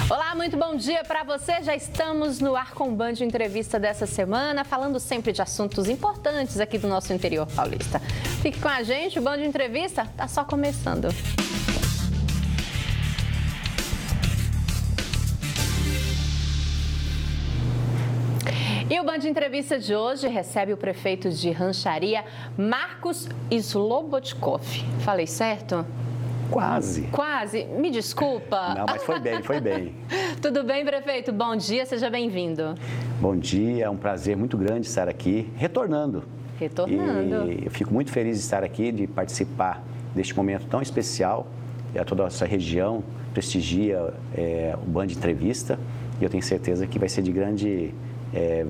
Olá, muito bom dia para você. Já estamos no ar com o Band Entrevista dessa semana, falando sempre de assuntos importantes aqui do nosso interior paulista. Fique com a gente, o Band Entrevista está só começando. E o Band Entrevista de hoje recebe o prefeito de Rancharia, Marcos Slobodkov. Falei certo? Quase. Quase? Me desculpa. Não, mas foi bem, foi bem. Tudo bem, prefeito? Bom dia, seja bem-vindo. Bom dia, é um prazer muito grande estar aqui, retornando. E eu fico muito feliz de estar aqui, de participar deste momento tão especial. Toda a nossa região prestigia o Band Entrevista e eu tenho certeza que vai ser de grande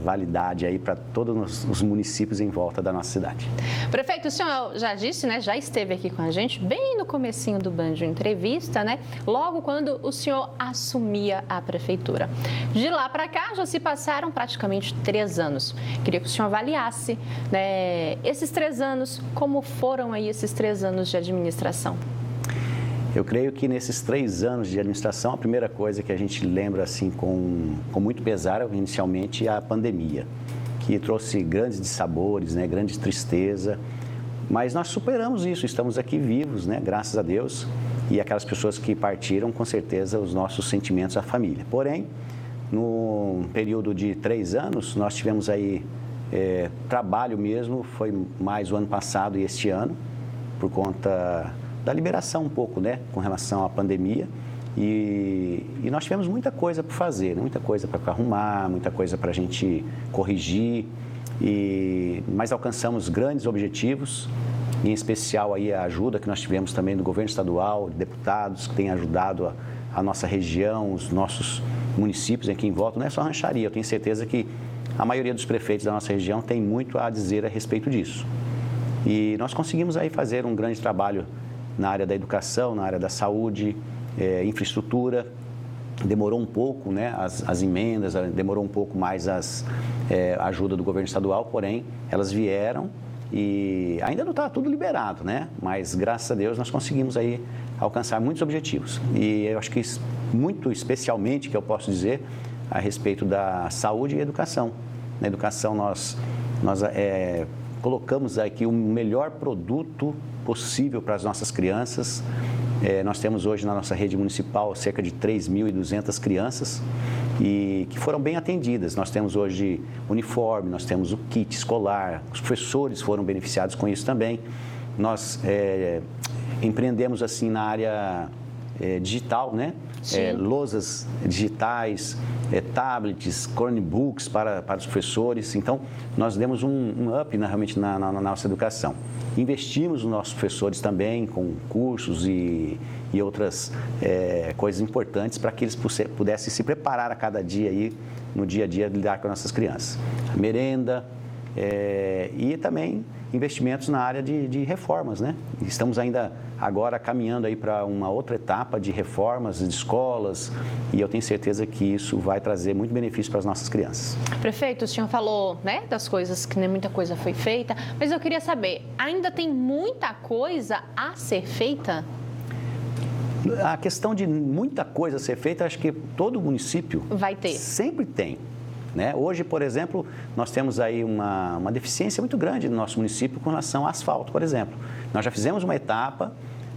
validade aí para todos os municípios em volta da nossa cidade. Prefeito, o senhor já disse, né, já esteve aqui com a gente bem no comecinho do Band Entrevista, né, logo quando o senhor assumia a prefeitura. De lá para cá já se passaram praticamente 3 anos. Queria que o senhor avaliasse, né, esses 3 anos, como foram aí esses 3 anos de administração? Eu creio que nesses 3 anos de administração, a primeira coisa que a gente lembra assim com muito pesar, inicialmente, é a pandemia, que trouxe grandes dissabores, né, grande tristeza, mas nós superamos isso, estamos aqui vivos, né, graças a Deus, e aquelas pessoas que partiram, com certeza, os nossos sentimentos à família. Porém, no período de 3 anos, nós tivemos aí trabalho mesmo, foi mais o ano passado e este ano, por conta da liberação um pouco, né, com relação à pandemia e nós tivemos muita coisa para fazer, né? Muita coisa para arrumar, muita coisa para a gente corrigir, mas alcançamos grandes objetivos, em especial aí a ajuda que nós tivemos também do governo estadual, deputados que têm ajudado a nossa região, os nossos municípios aqui em volta, não é só Rancharia, eu tenho certeza que a maioria dos prefeitos da nossa região tem muito a dizer a respeito disso. E nós conseguimos aí fazer um grande trabalho na área da educação, na área da saúde, infraestrutura. Demorou um pouco, né, as emendas, demorou um pouco mais a ajuda do governo estadual, porém, elas vieram e ainda não está tudo liberado, né? Mas, graças a Deus, nós conseguimos aí alcançar muitos objetivos. E eu acho que, muito especialmente, que eu posso dizer, a respeito da saúde e educação. Na educação, nós colocamos aqui o melhor produto possível para as nossas crianças. Nós temos hoje na nossa rede municipal cerca de 3.200 crianças e que foram bem atendidas. Nós temos hoje uniforme, nós temos o kit escolar, os professores foram beneficiados com isso também. Nós empreendemos assim na área digital, né? Lousas digitais, tablets, Chromebooks para os professores. Então, nós demos um up realmente na nossa educação. Investimos nos nossos professores também com cursos e outras coisas importantes para que eles pudessem se preparar a cada dia aí, no dia a dia, lidar com as nossas crianças. A merenda e também investimentos na área de reformas, né? Estamos ainda agora caminhando aí para uma outra etapa de reformas de escolas e eu tenho certeza que isso vai trazer muito benefício para as nossas crianças. Prefeito, o senhor falou, né, das coisas que nem muita coisa foi feita, mas eu queria saber, ainda tem muita coisa a ser feita? A questão de muita coisa a ser feita, acho que todo município vai ter. Sempre tem. Né? Hoje, por exemplo, nós temos aí uma deficiência muito grande no nosso município com relação ao asfalto, por exemplo. Nós já fizemos uma etapa,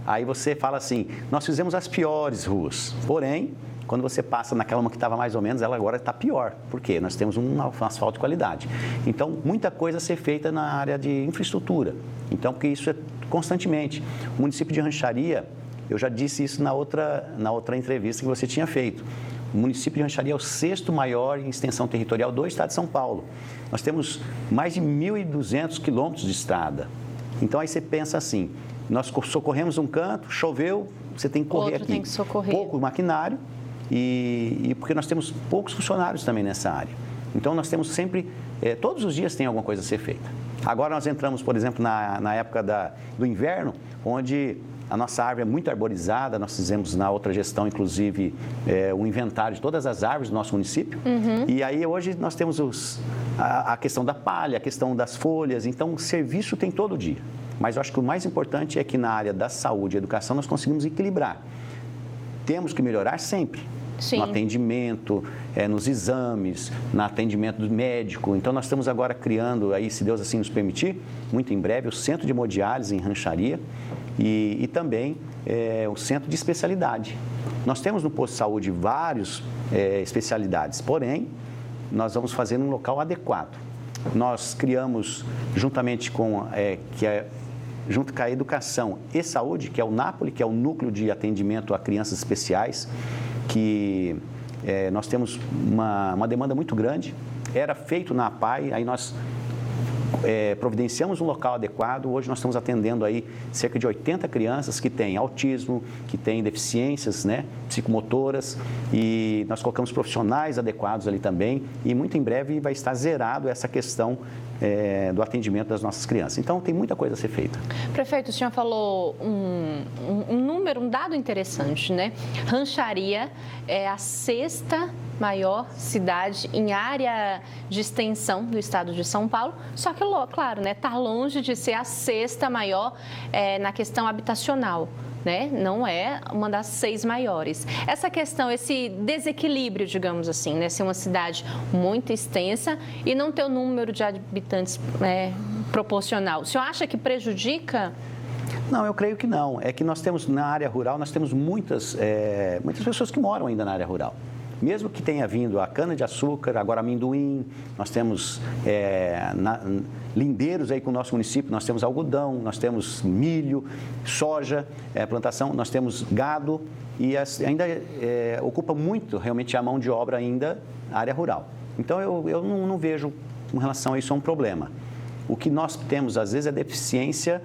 aí você fala assim, nós fizemos as piores ruas, porém, quando você passa naquela uma que estava mais ou menos, ela agora está pior. Por quê? Nós temos um asfalto de qualidade. Então, muita coisa a ser feita na área de infraestrutura. Então, porque isso é constantemente. O município de Rancharia, eu já disse isso na outra entrevista que você tinha feito. O município de Rancharia é o 6º maior em extensão territorial do estado de São Paulo. Nós temos mais de 1.200 quilômetros de estrada. Então, aí você pensa assim, nós socorremos um canto, choveu, você tem que correr aqui. Tem que socorrer. Pouco maquinário e porque nós temos poucos funcionários também nessa área. Então, nós temos sempre, todos os dias tem alguma coisa a ser feita. Agora, nós entramos, por exemplo, na época do inverno, onde a nossa árvore é muito arborizada, nós fizemos na outra gestão, inclusive, um inventário de todas as árvores do nosso município. Uhum. E aí hoje nós temos a questão da palha, a questão das folhas, então o serviço tem todo dia. Mas eu acho que o mais importante é que na área da saúde e educação nós conseguimos equilibrar. Temos que melhorar sempre, Sim. no atendimento, nos exames, no atendimento do médico. Então, nós estamos agora criando, aí, se Deus assim nos permitir, muito em breve, o Centro de Hemodiálise em Rancharia e também o Centro de Especialidade. Nós temos no posto de saúde várias especialidades, porém, nós vamos fazer num local adequado. Nós criamos, juntamente com junto com a Educação e Saúde, que é o NAPOLI, que é o Núcleo de Atendimento a Crianças Especiais, que nós temos uma demanda muito grande. Era feito na APAE, aí nós providenciamos um local adequado. Hoje nós estamos atendendo aí cerca de 80 crianças que têm autismo, que têm deficiências, né, psicomotoras, e nós colocamos profissionais adequados ali também, e muito em breve vai estar zerado essa questão do atendimento das nossas crianças. Então, tem muita coisa a ser feita. Prefeito, o senhor falou um dado interessante, né? Rancharia é a 6ª maior cidade em área de extensão do estado de São Paulo, só que, claro, né, está longe de ser a 6ª maior na questão habitacional. Né? Não é uma das 6 maiores. Essa questão, esse desequilíbrio, digamos assim, né? Ser uma cidade muito extensa e não ter o número de habitantes proporcional. O senhor acha que prejudica? Não, eu creio que não. É que nós temos, na área rural, nós temos muitas pessoas que moram ainda na área rural. Mesmo que tenha vindo a cana-de-açúcar, agora amendoim, nós temos lindeiros aí com o nosso município, nós temos algodão, nós temos milho, soja, plantação, nós temos gado e ainda ocupa muito realmente a mão de obra ainda a área rural. Então, eu não vejo com relação a isso um problema. O que nós temos, às vezes, é deficiência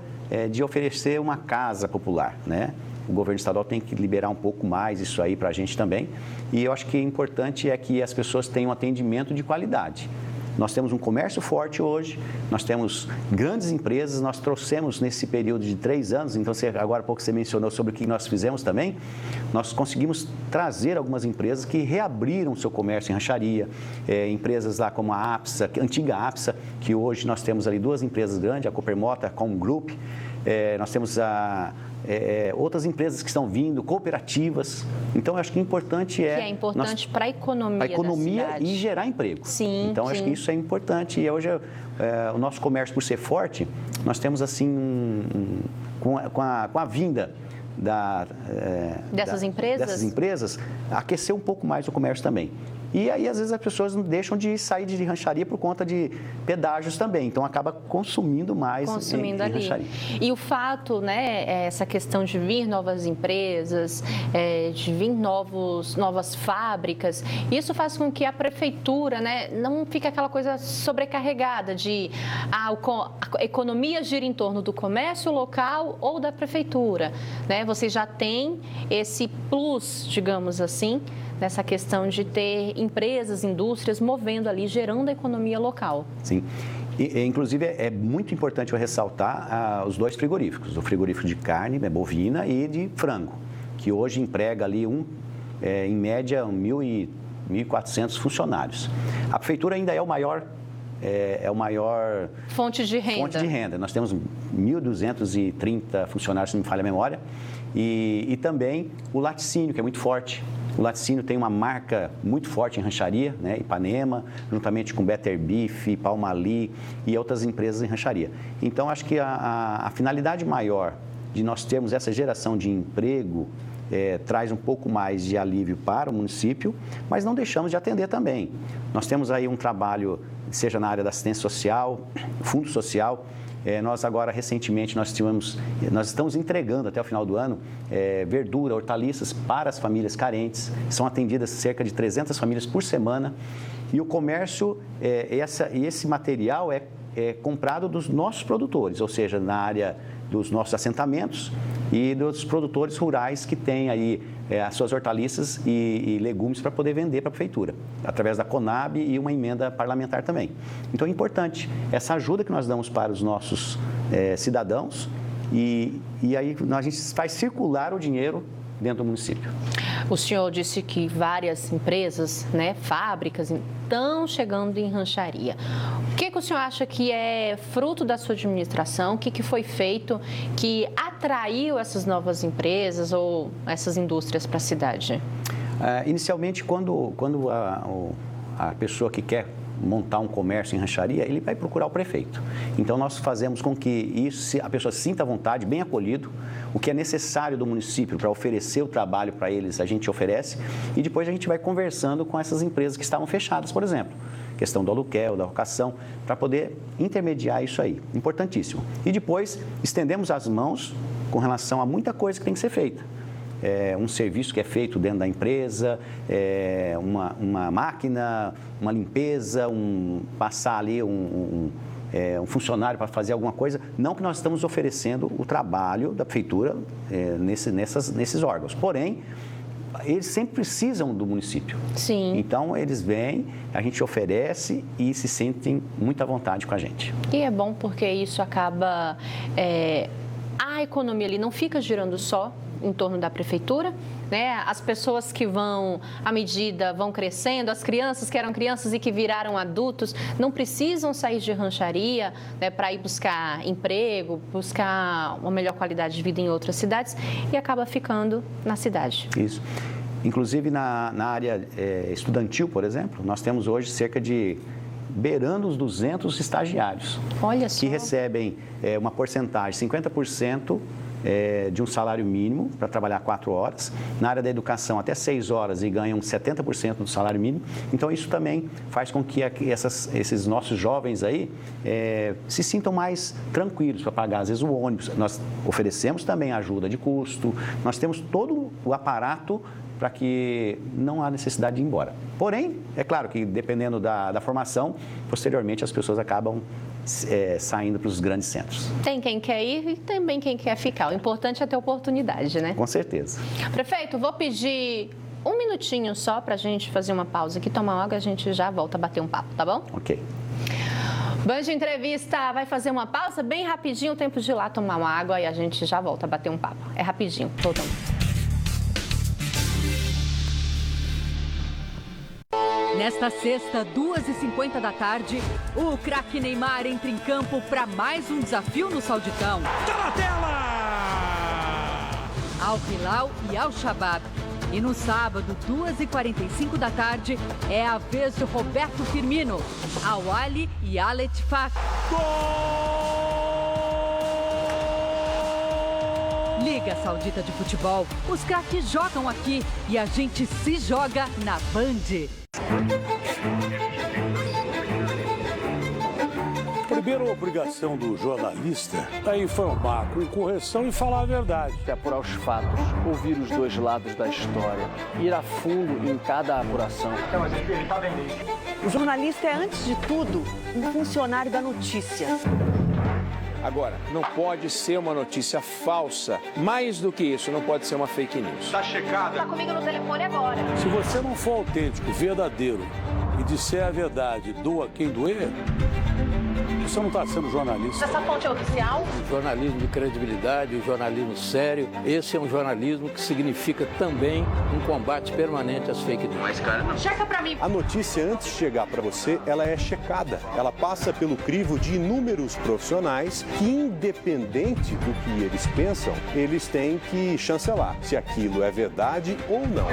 de oferecer uma casa popular, né? O governo estadual tem que liberar um pouco mais isso aí para a gente também. E eu acho que o importante é que as pessoas tenham atendimento de qualidade. Nós temos um comércio forte hoje, nós temos grandes empresas, nós trouxemos nesse período de 3 anos, então agora há pouco você mencionou sobre o que nós fizemos também, nós conseguimos trazer algumas empresas que reabriram seu comércio em Rancharia, empresas lá como a APSA, a antiga APSA, que hoje nós temos ali 2 empresas grandes, a Coopermota, a Com Group, nós temos outras empresas que estão vindo, cooperativas. Então, eu acho que o importante que é importante para a economia da cidade. E gerar emprego. Sim, então, sim. Acho que isso é importante. E hoje, o nosso comércio, por ser forte, nós temos, assim, com a vinda dessas empresas, aquecer um pouco mais o comércio também. E aí, às vezes, as pessoas não deixam de sair de rancharia por conta de pedágios também. Então, acaba consumindo mais em rancharia. E o fato, né, essa questão de vir novas empresas, de vir novas fábricas, isso faz com que a prefeitura, né, não fique aquela coisa sobrecarregada de a economia gira em torno do comércio local ou da prefeitura, né? Você já tem esse plus, digamos assim, nessa questão de ter empresas, indústrias movendo ali, gerando a economia local. Sim. Inclusive, é muito importante eu ressaltar os 2 frigoríficos, o frigorífico de carne bovina e de frango, que hoje emprega ali, em média, 1.400 funcionários. A prefeitura ainda é o maior fonte de renda. Nós temos 1.230 funcionários, se não me falha a memória, e também o laticínio, que é muito forte. O laticínio tem uma marca muito forte em rancharia, né? Ipanema, juntamente com Better Beef, Palmali e outras empresas em rancharia. Então, acho que a finalidade maior de nós termos essa geração de emprego traz um pouco mais de alívio para o município, mas não deixamos de atender também. Nós temos aí um trabalho, seja na área da assistência social, fundo social. Nós agora, recentemente, nós estamos entregando até o final do ano verdura, hortaliças para as famílias carentes. São atendidas cerca de 300 famílias por semana. E o comércio, esse material é comprado dos nossos produtores, ou seja, na área dos nossos assentamentos e dos produtores rurais que têm aí as suas hortaliças e legumes para poder vender para a prefeitura, através da Conab e uma emenda parlamentar também. Então, é importante essa ajuda que nós damos para os nossos cidadãos e aí a gente faz circular o dinheiro dentro do município. O senhor disse que várias empresas, né, fábricas, estão chegando em rancharia. O que o senhor acha que é fruto da sua administração? O que foi feito que atraiu essas novas empresas ou essas indústrias para a cidade? Inicialmente, quando a pessoa que quer montar um comércio em rancharia, ele vai procurar o prefeito. Então, nós fazemos com que a pessoa se sinta à vontade, bem acolhido, o que é necessário do município para oferecer o trabalho para eles, a gente oferece, e depois a gente vai conversando com essas empresas que estavam fechadas, por exemplo. Questão do aluguel, da locação, para poder intermediar isso aí. Importantíssimo. E depois, estendemos as mãos com relação a muita coisa que tem que ser feita. Um serviço que é feito dentro da empresa, uma máquina, uma limpeza, passar ali um funcionário para fazer alguma coisa. Não que nós estamos oferecendo o trabalho da prefeitura nesses órgãos. Porém, eles sempre precisam do município. Sim. Então, eles vêm, a gente oferece e se sentem muito à vontade com a gente. E é bom porque isso acaba... a economia ali não fica girando só em torno da prefeitura, né? As pessoas que vão, à medida, vão crescendo, as crianças que eram crianças e que viraram adultos, não precisam sair de rancharia, né, para ir buscar emprego, buscar uma melhor qualidade de vida em outras cidades e acaba ficando na cidade. Isso. Inclusive, na área estudantil, por exemplo, nós temos hoje cerca de beirando os 200 estagiários. Olha só. Que recebem uma porcentagem, 50%, de um salário mínimo para trabalhar 4 horas. Na área da educação, até 6 horas e ganham 70% do salário mínimo. Então, isso também faz com que esses nossos jovens aí se sintam mais tranquilos para pagar, às vezes, o ônibus. Nós oferecemos também ajuda de custo. Nós temos todo o aparato para que não há necessidade de ir embora. Porém, é claro que, dependendo da formação, posteriormente as pessoas acabam saindo para os grandes centros. Tem quem quer ir e também quem quer ficar. O importante é ter oportunidade, né? Com certeza. Prefeito, vou pedir um minutinho só para a gente fazer uma pausa aqui, tomar água, a gente já volta a bater um papo, tá bom? Ok. Band Entrevista vai fazer uma pausa bem rapidinho, o tempo de ir lá tomar uma água e a gente já volta a bater um papo. É rapidinho, voltamos. Nesta sexta, 2h50 da tarde, o craque Neymar entra em campo para mais um desafio no Sauditão. Tá na tela! Al Hilal e Al Shabab. E no sábado, 2h45 da tarde, é a vez do Roberto Firmino, Al Ahly e Al Ettifaq. Liga Saudita de Futebol. Os craques jogam aqui e a gente se joga na Band. A primeira obrigação do jornalista é informar com correção e falar a verdade. Apurar os fatos, ouvir os dois lados da história, ir a fundo em cada apuração. O jornalista é, antes de tudo, um funcionário da notícia. Agora, não pode ser uma notícia falsa. Mais do que isso, não pode ser uma fake news. Tá checado? Tá comigo no telefone agora. Se você não for autêntico, verdadeiro e disser a verdade, doa quem doer, você não está sendo jornalista. Essa fonte é oficial? O jornalismo de credibilidade, o jornalismo sério, esse é um jornalismo que significa também um combate permanente às fake news. Mas, cara, não. Checa pra mim. A notícia, antes de chegar para você, ela é checada. Ela passa pelo crivo de inúmeros profissionais que, independente do que eles pensam, eles têm que chancelar se aquilo é verdade ou não.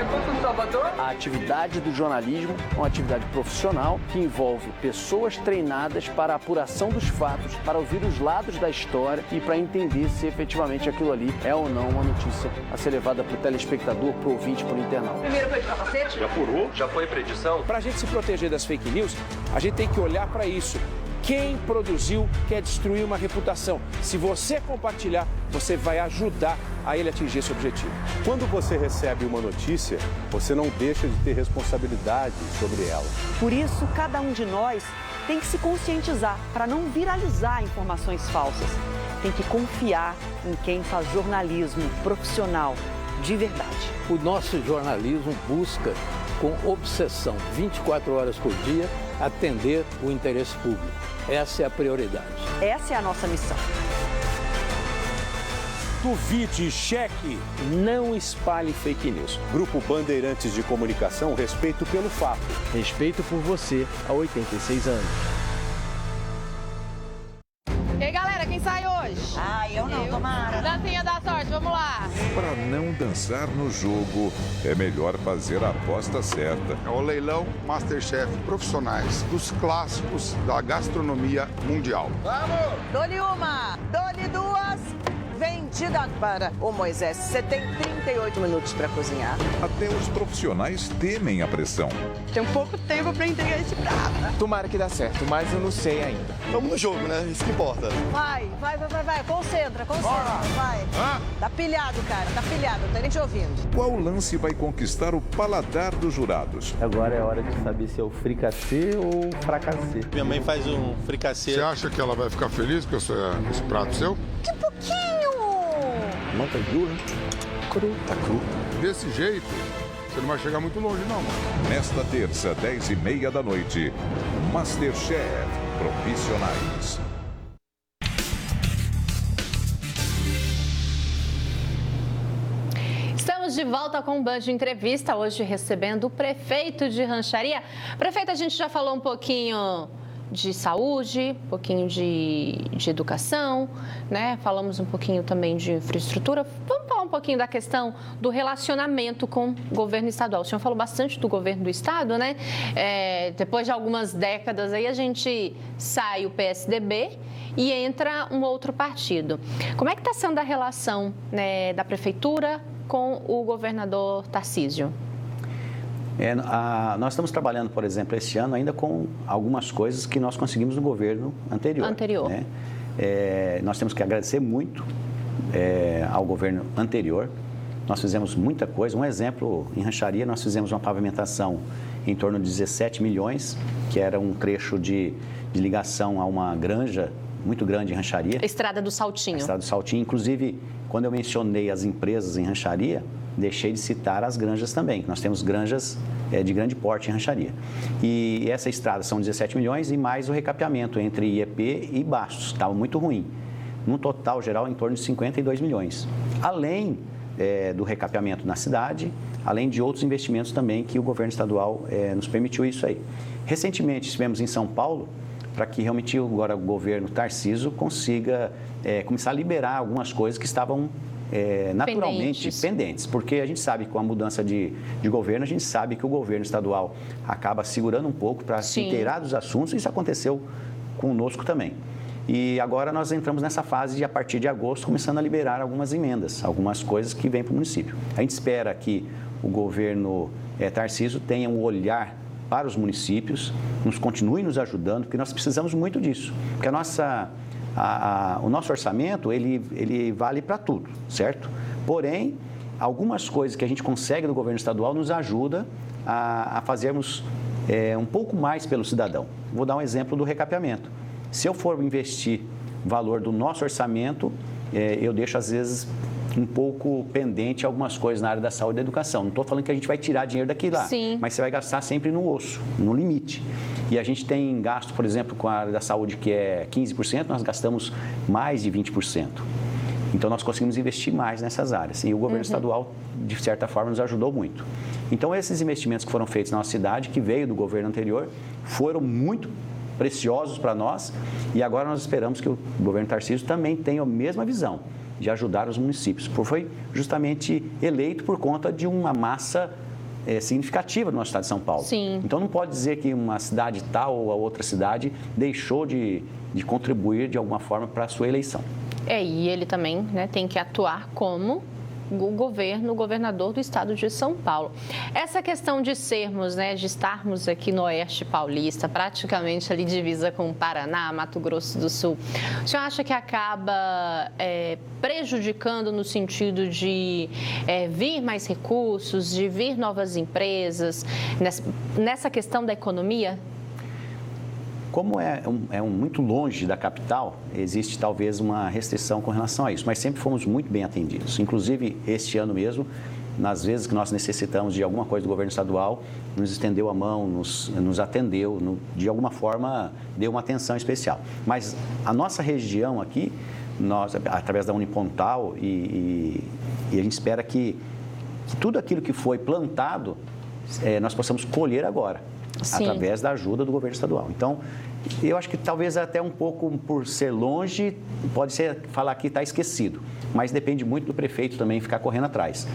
A atividade do jornalismo é uma atividade profissional que envolve pessoas treinadas para a apuração dos fatos, para ouvir os lados da história e para entender se efetivamente aquilo ali é ou não uma notícia a ser levada para o telespectador, para o ouvinte, para o internauta. Primeiro foi de capacete? Já apurou? Já foi pra edição? Para a gente se proteger das fake news, a gente tem que olhar para isso. Quem produziu quer destruir uma reputação. Se você compartilhar, você vai ajudar a ele atingir esse objetivo. Quando você recebe uma notícia, você não deixa de ter responsabilidade sobre ela. Por isso, cada um de nós tem que se conscientizar para não viralizar informações falsas. Tem que confiar em quem faz jornalismo profissional de verdade. O nosso jornalismo busca, com obsessão, 24 horas por dia, atender o interesse público. Essa é a prioridade. Essa é a nossa missão. Duvide, cheque. Não espalhe fake news. Grupo Bandeirantes de Comunicação, respeito pelo fato. Respeito por você há 86 anos. E aí, galera, quem sai hoje? Eu não, tomara. Dancinha da sorte, vamos lá. Para não dançar no jogo, é melhor fazer a aposta certa. É o leilão Masterchef Profissionais dos clássicos da gastronomia mundial. Vamos! Dou-lhe uma, dou-lhe duas. Vendida para o Moisés. Você tem 38 minutos para cozinhar. Até os profissionais temem a pressão. Tem pouco tempo para entregar esse prato. Tomara que dá certo, mas eu não sei ainda. Vamos no jogo, né? Isso que importa. Vai. Concentra. Vai. Tá pilhado, cara. Tá pilhado. Não tô nem te ouvindo. Qual lance vai conquistar o paladar dos jurados? Agora é hora de saber se é o fricassê ou o fracassê. Minha mãe faz um fricassê. Você acha que ela vai ficar feliz com esse prato seu? Que pouquinho! Manta cru, né? Tá cru. Desse jeito, você não vai chegar muito longe, não, mano. Nesta terça, 10h30 da noite, Masterchef Profissionais. Estamos de volta com o Band Entrevista, hoje recebendo o prefeito de Rancharia. Prefeito, a gente já falou um pouquinho de saúde, um pouquinho de educação, né? Falamos um pouquinho também de infraestrutura. Vamos falar um pouquinho da questão do relacionamento com o governo estadual. O senhor falou bastante do governo do estado, né? Depois de algumas décadas aí a gente sai o PSDB e entra um outro partido. Como é que está sendo a relação, né, da prefeitura com o governador Tarcísio? Nós estamos trabalhando, por exemplo, esse ano ainda com algumas coisas que nós conseguimos no governo anterior. Né? Nós temos que agradecer muito ao governo anterior. Nós fizemos muita coisa. Um exemplo, em Rancharia, nós fizemos uma pavimentação em torno de 17 milhões, que era um trecho de ligação a uma granja muito grande em Rancharia. Estrada do Saltinho. Estrada do Saltinho. Inclusive, quando eu mencionei as empresas em Rancharia, deixei de citar as granjas também. Nós temos granjas de grande porte em Rancharia. E essa estrada são 17 milhões e mais o recapeamento entre IEP e Bastos. Estava muito ruim. No total geral, em torno de 52 milhões. Além do recapeamento na cidade, além de outros investimentos também que o governo estadual nos permitiu isso aí. Recentemente estivemos em São Paulo para que realmente agora o governo Tarcísio consiga começar a liberar algumas coisas que estavam naturalmente pendentes, porque a gente sabe que com a mudança de governo, a gente sabe que o governo estadual acaba segurando um pouco para se inteirar dos assuntos, e isso aconteceu conosco também. E agora nós entramos nessa fase de, a partir de agosto, começando a liberar algumas emendas, algumas coisas que vêm para o município. A gente espera que o governo Tarcísio tenha um olhar para os municípios, continue nos ajudando, porque nós precisamos muito disso, porque o nosso orçamento, ele vale para tudo, certo? Porém, algumas coisas que a gente consegue do governo estadual nos ajuda a fazermos um pouco mais pelo cidadão. Vou dar um exemplo do recapeamento. Se eu for investir valor do nosso orçamento, eu deixo, às vezes, um pouco pendente algumas coisas na área da saúde e da educação. Não estou falando que a gente vai tirar dinheiro daqui lá, mas você vai gastar sempre no osso, no limite. E a gente tem gasto, por exemplo, com a área da saúde, que é 15%, nós gastamos mais de 20%. Então, nós conseguimos investir mais nessas áreas. E o governo estadual, de certa forma, nos ajudou muito. Então, esses investimentos que foram feitos na nossa cidade, que veio do governo anterior, foram muito preciosos para nós. E agora nós esperamos que o governo Tarcísio também tenha a mesma visão de ajudar os municípios. Foi justamente eleito por conta de uma massa significativa no nosso estado de São Paulo. Então, não pode dizer que uma cidade tal ou a outra cidade deixou de contribuir de alguma forma para a sua eleição. E ele também, né, tem que atuar como o governador do estado de São Paulo. Essa questão de sermos, né, de estarmos aqui no Oeste Paulista, praticamente ali divisa com o Paraná, Mato Grosso do Sul, o senhor acha que acaba prejudicando no sentido de vir mais recursos, de vir novas empresas, nessa questão da economia? Como muito longe da capital, existe talvez uma restrição com relação a isso, mas sempre fomos muito bem atendidos. Inclusive, este ano mesmo, nas vezes que nós necessitamos de alguma coisa do governo estadual, nos estendeu a mão, nos atendeu, de alguma forma deu uma atenção especial. Mas a nossa região aqui, nós, através da Unipontal, e a gente espera que tudo aquilo que foi plantado, nós possamos colher agora. Sim. através da ajuda do governo estadual. Então, eu acho que talvez até um pouco por ser longe, pode ser falar que está esquecido, mas depende muito do prefeito também ficar correndo atrás.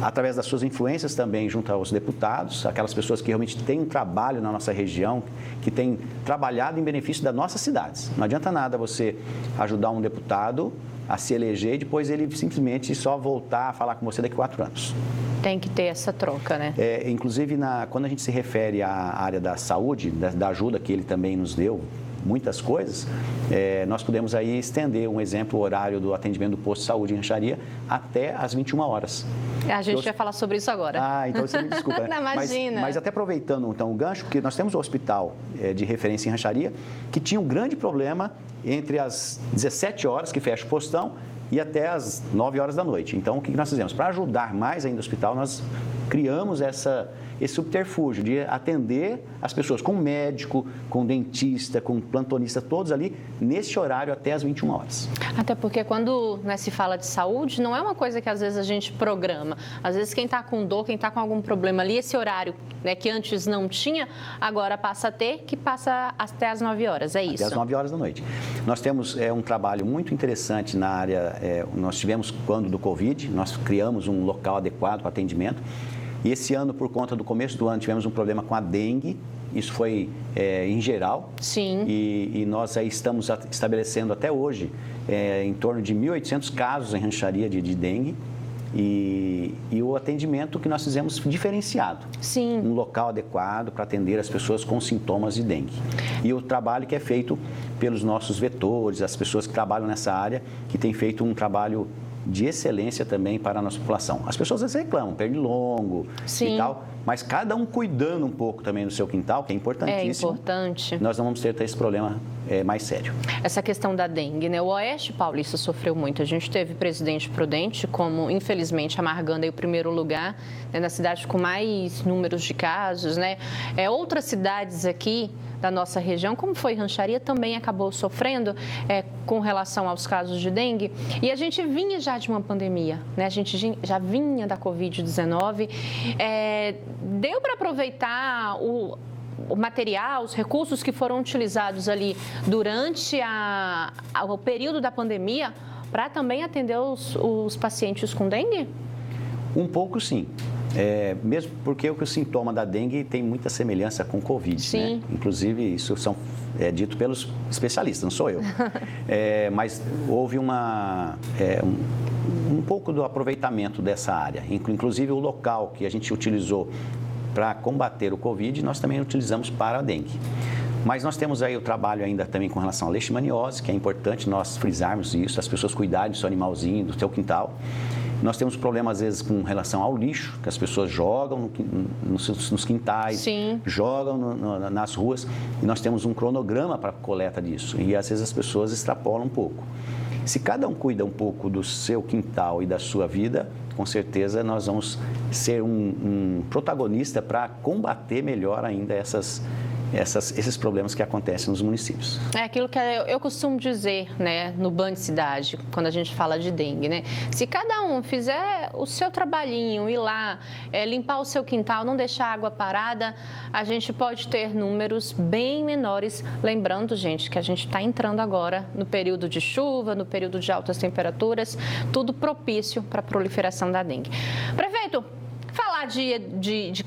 Através das suas influências também junto aos deputados, aquelas pessoas que realmente têm um trabalho na nossa região, que têm trabalhado em benefício das nossas cidades. Não adianta nada você ajudar um deputado a se eleger e depois ele simplesmente só voltar a falar com você daqui a 4 anos. Tem que ter essa troca, né? Inclusive, quando a gente se refere à área da saúde, da ajuda que ele também nos deu, muitas coisas, nós podemos aí estender um exemplo, o horário do atendimento do posto de saúde em Rancharia até às 21 horas. A gente vai falar sobre isso agora. Então você me desculpa. Né? Não, imagina. Mas até aproveitando então o gancho, porque nós temos um hospital de referência em Rancharia que tinha um grande problema entre as 17 horas, que fecha o postão, e até as 9 horas da noite. Então, o que nós fizemos? Para ajudar mais ainda o hospital, nós criamos esse subterfúgio de atender as pessoas com médico, com dentista, com plantonista, todos ali, nesse horário até as 21 horas. Até porque quando se fala de saúde, não é uma coisa que às vezes a gente programa. Às vezes quem está com dor, quem está com algum problema ali, esse horário que antes não tinha, agora passa a ter, que passa até as 9 horas, é isso? Até as 9 horas da noite. Nós temos um trabalho muito interessante na área, nós tivemos quando do Covid, nós criamos um local adequado para atendimento. E esse ano, por conta do começo do ano, tivemos um problema com a dengue. Isso foi em geral. Sim. E nós aí estamos estabelecendo até hoje em torno de 1.800 casos em Rancharia de dengue. E o atendimento que nós fizemos diferenciado. Sim. Um local adequado para atender as pessoas com sintomas de dengue. E o trabalho que é feito pelos nossos vetores, as pessoas que trabalham nessa área, que têm feito um trabalho de excelência também para a nossa população. As pessoas às vezes reclamam, pernilongo e tal, mas cada um cuidando um pouco também do seu quintal, que é importantíssimo. É importante. Nós não vamos ter esse problema mais sério. Essa questão da dengue, né? O Oeste Paulista sofreu muito. A gente teve Presidente Prudente como, infelizmente, amargando aí o primeiro lugar, na cidade com mais números de casos, né? Outras cidades aqui da nossa região, como foi Rancharia, também acabou sofrendo com relação aos casos de dengue. E a gente vinha já de uma pandemia, né? A gente já vinha da Covid-19. Deu para aproveitar o material, os recursos que foram utilizados ali durante o período da pandemia para também atender os pacientes com dengue? Um pouco, sim. Mesmo porque o sintoma da dengue tem muita semelhança com o Covid, sim, né? Inclusive, isso é dito pelos especialistas, não sou eu. Mas houve um pouco do aproveitamento dessa área. Inclusive, o local que a gente utilizou para combater o Covid, nós também utilizamos para a dengue. Mas nós temos aí o trabalho ainda também com relação à leishmaniose, que é importante nós frisarmos isso, as pessoas cuidarem do seu animalzinho, do seu quintal. Nós temos problemas, às vezes, com relação ao lixo, que as pessoas jogam nos quintais, sim, jogam nas ruas, e nós temos um cronograma para a coleta disso. E, às vezes, as pessoas extrapolam um pouco. Se cada um cuida um pouco do seu quintal e da sua vida, com certeza nós vamos ser um protagonista para combater melhor ainda esses problemas que acontecem nos municípios. É aquilo que eu costumo dizer, né, no Band Cidade, quando a gente fala de dengue, né? Se cada um fizer o seu trabalhinho, ir lá, limpar o seu quintal, não deixar a água parada, a gente pode ter números bem menores. Lembrando, gente, que a gente está entrando agora no período de chuva, no período de altas temperaturas, tudo propício para a proliferação da dengue. Prefeito, falar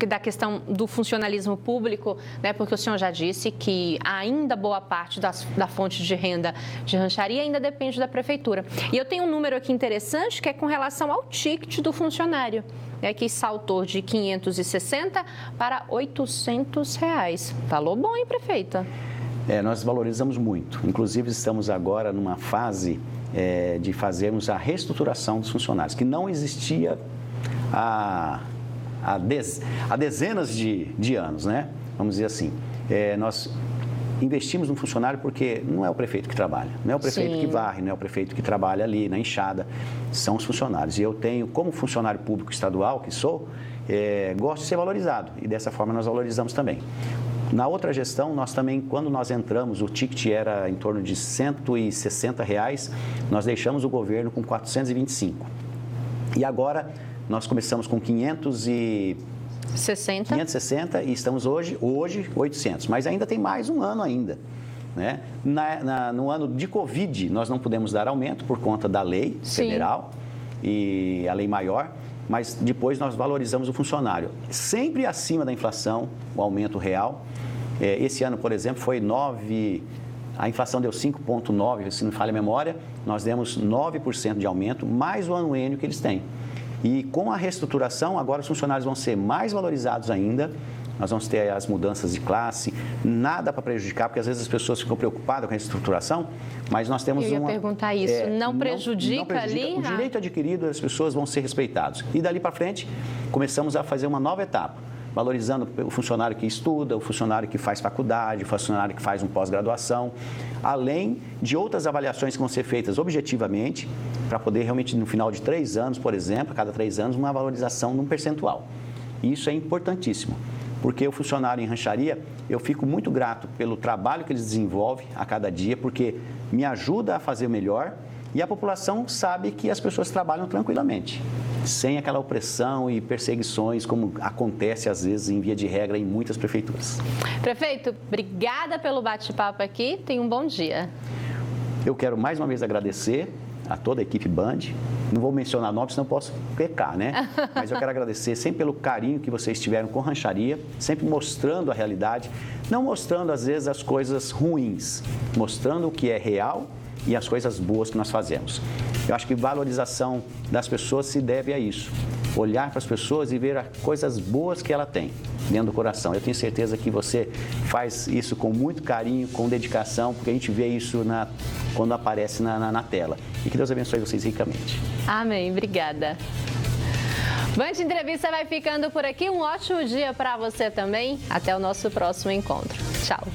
da questão do funcionalismo público, né, porque o senhor já disse que ainda boa parte da fonte de renda de Rancharia ainda depende da prefeitura. E eu tenho um número aqui interessante que é com relação ao ticket do funcionário, né, que saltou de 560 para R$800. Valor bom, hein, prefeita? Nós valorizamos muito. Inclusive, estamos agora numa fase de fazermos a reestruturação dos funcionários, que não existia há dezenas de anos, né? Vamos dizer assim. Nós investimos no funcionário porque não é o prefeito que trabalha, não é o prefeito Sim. que varre, não é o prefeito que trabalha ali na enxada, são os funcionários. E eu tenho, como funcionário público estadual que sou, gosto de ser valorizado e dessa forma nós valorizamos também. Na outra gestão, nós também, quando nós entramos, o ticket era em torno de R$160, nós deixamos o governo com 425. E agora nós começamos com 500 e 560 e estamos hoje 800, mas ainda tem mais um ano ainda. Né? No ano de Covid, nós não pudemos dar aumento por conta da lei federal e a lei maior, mas depois nós valorizamos o funcionário. Sempre acima da inflação, o aumento real. Esse ano, por exemplo, foi 9%, a inflação deu 5,9%, se não me falha a memória, nós demos 9% de aumento, mais o anuênio que eles têm. E com a reestruturação, agora os funcionários vão ser mais valorizados ainda. Nós vamos ter as mudanças de classe, nada para prejudicar, porque às vezes as pessoas ficam preocupadas com a reestruturação, mas nós temos Eu ia perguntar isso, não prejudica ali? O direito adquirido, as pessoas vão ser respeitados. E dali para frente, começamos a fazer uma nova etapa, valorizando o funcionário que estuda, o funcionário que faz faculdade, o funcionário que faz um pós-graduação, além de outras avaliações que vão ser feitas objetivamente, para poder realmente, no final de 3 anos, por exemplo, a cada 3 anos, uma valorização num percentual. E isso é importantíssimo. Porque o funcionário em rancharia, eu fico muito grato pelo trabalho que eles desenvolvem a cada dia, porque me ajuda a fazer melhor e a população sabe que as pessoas trabalham tranquilamente, sem aquela opressão e perseguições como acontece às vezes em via de regra em muitas prefeituras. Prefeito, obrigada pelo bate-papo aqui, tenha um bom dia. Eu quero mais uma vez agradecer a toda a equipe Band. Não vou mencionar nomes, senão eu posso pecar, né? Mas eu quero agradecer sempre pelo carinho que vocês tiveram com rancharia, sempre mostrando a realidade, não mostrando às vezes as coisas ruins, mostrando o que é real e as coisas boas que nós fazemos. Eu acho que valorização das pessoas se deve a isso. Olhar para as pessoas e ver as coisas boas que ela tem dentro do coração. Eu tenho certeza que você faz isso com muito carinho, com dedicação, porque a gente vê isso quando aparece na tela. E que Deus abençoe vocês ricamente. Amém. Obrigada. Band Entrevista vai ficando por aqui. Um ótimo dia para você também. Até o nosso próximo encontro. Tchau.